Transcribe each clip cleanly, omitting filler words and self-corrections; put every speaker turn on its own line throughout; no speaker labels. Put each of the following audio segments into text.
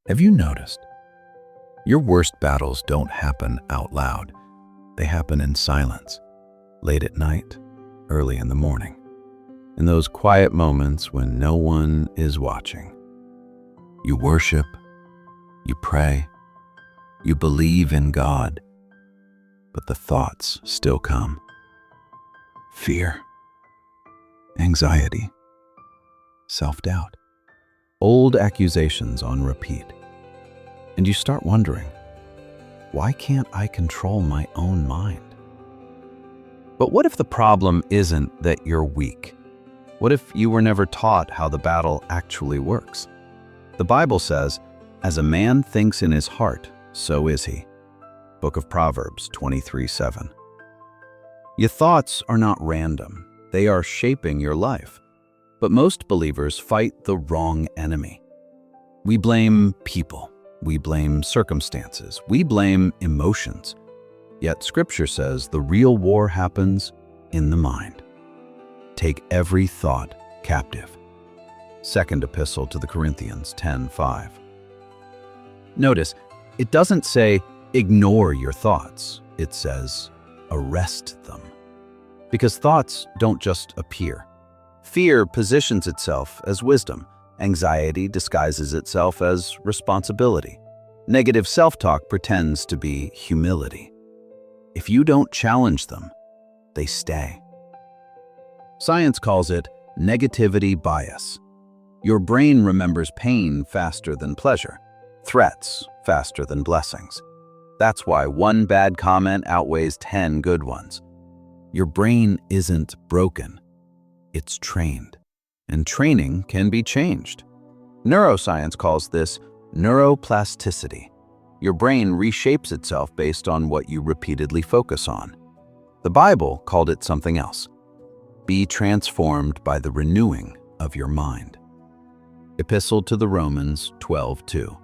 Have you noticed? Your worst battles don't happen out loud. They happen in silence, late at night, early in the morning, in those quiet moments when no one is watching. You worship, you pray, you believe in God, but the thoughts still come. Fear, anxiety, self-doubt, old accusations on repeat. And you start wondering, why can't I control my own mind? But what if the problem isn't that you're weak? What if you were never taught how the battle actually works? The Bible says, "As a man thinks in his heart, so is he." Book of Proverbs 23:7. Your thoughts are not random. They are shaping your life. But most believers fight the wrong enemy. We blame people. We blame circumstances. We blame emotions. Yet Scripture says the real war happens in the mind. Take every thought captive. Second Epistle to the Corinthians 10:5. Notice, it doesn't say ignore your thoughts. It says arrest them. Because thoughts don't just appear. Fear positions itself as wisdom. Anxiety disguises itself as responsibility. Negative self-talk pretends to be humility. If you don't challenge them, they stay. Science calls it negativity bias. Your brain remembers pain faster than pleasure, threats faster than blessings. That's why one bad comment outweighs 10 good ones. Your brain isn't broken. It's trained, and training can be changed. Neuroscience calls this neuroplasticity. Your brain reshapes itself based on what you repeatedly focus on. The Bible called it something else. Be transformed by the renewing of your mind. Epistle to the Romans 12:2.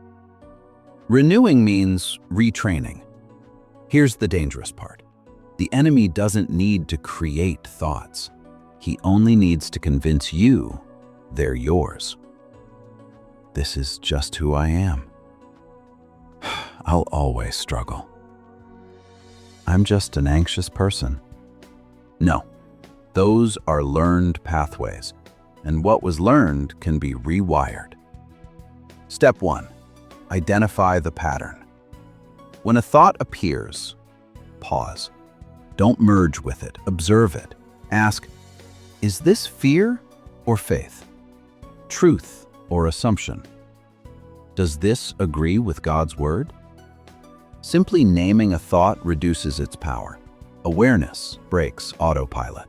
Renewing means retraining. Here's the dangerous part. The enemy doesn't need to create thoughts. He only needs to convince you they're yours. This is just who I am. I'll always struggle. I'm just an anxious person. No, those are learned pathways, and what was learned can be rewired. Step 1, identify the pattern. When a thought appears, pause. Don't merge with it, observe it. Ask, is this fear or faith? Truth or assumption? Does this agree with God's word? Simply naming a thought reduces its power. Awareness breaks autopilot.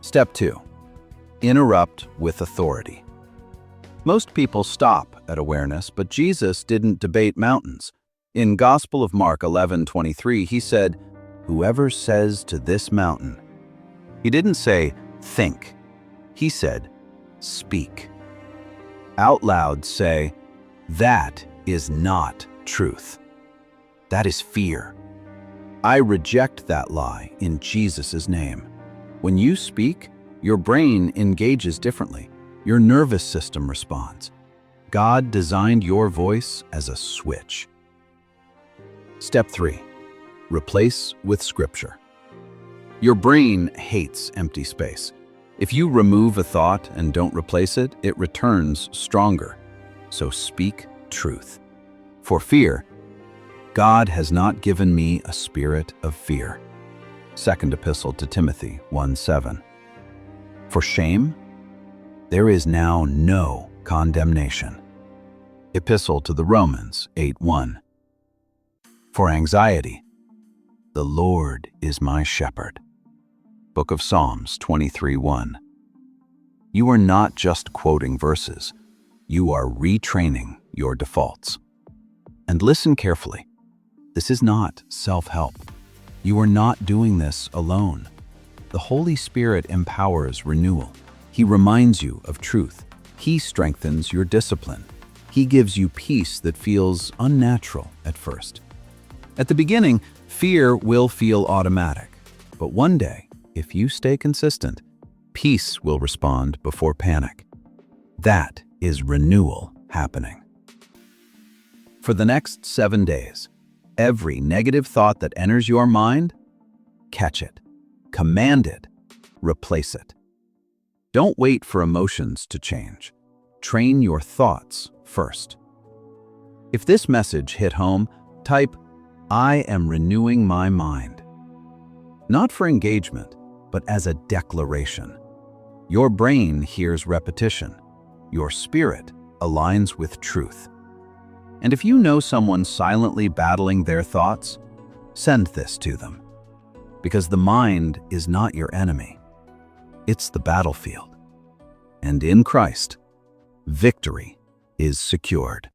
Step 2, interrupt with authority. Most people stop at awareness, but Jesus didn't debate mountains. In Gospel of Mark 11:23, he said, "Whoever says to this mountain," he didn't say, "think." He said, "Speak." Out loud say, "That is not truth. That is fear. I reject that lie in Jesus' name." When you speak, your brain engages differently. Your nervous system responds. God designed your voice as a switch. Step 3, replace with Scripture. Your brain hates empty space. If you remove a thought and don't replace it, it returns stronger. So speak truth. For fear, God has not given me a spirit of fear. Second Epistle to Timothy 1:7. For shame, there is now no condemnation. Epistle to the Romans 8:1. For anxiety, the Lord is my shepherd. Book of Psalms 23:1. You are not just quoting verses, you are retraining your defaults. And listen carefully. This is not self-help. You are not doing this alone. The Holy Spirit empowers renewal. He reminds you of truth. He strengthens your discipline. He gives you peace that feels unnatural at first. At the beginning, fear will feel automatic. But one day, if you stay consistent, peace will respond before panic. That is renewal happening. For the next 7 days, every negative thought that enters your mind, catch it, command it, replace it. Don't wait for emotions to change. Train your thoughts first. If this message hit home, type, "I am renewing my mind." Not for engagement, but as a declaration. Your brain hears repetition. Your spirit aligns with truth. And if you know someone silently battling their thoughts, send this to them. Because the mind is not your enemy. It's the battlefield. And in Christ, victory is secured.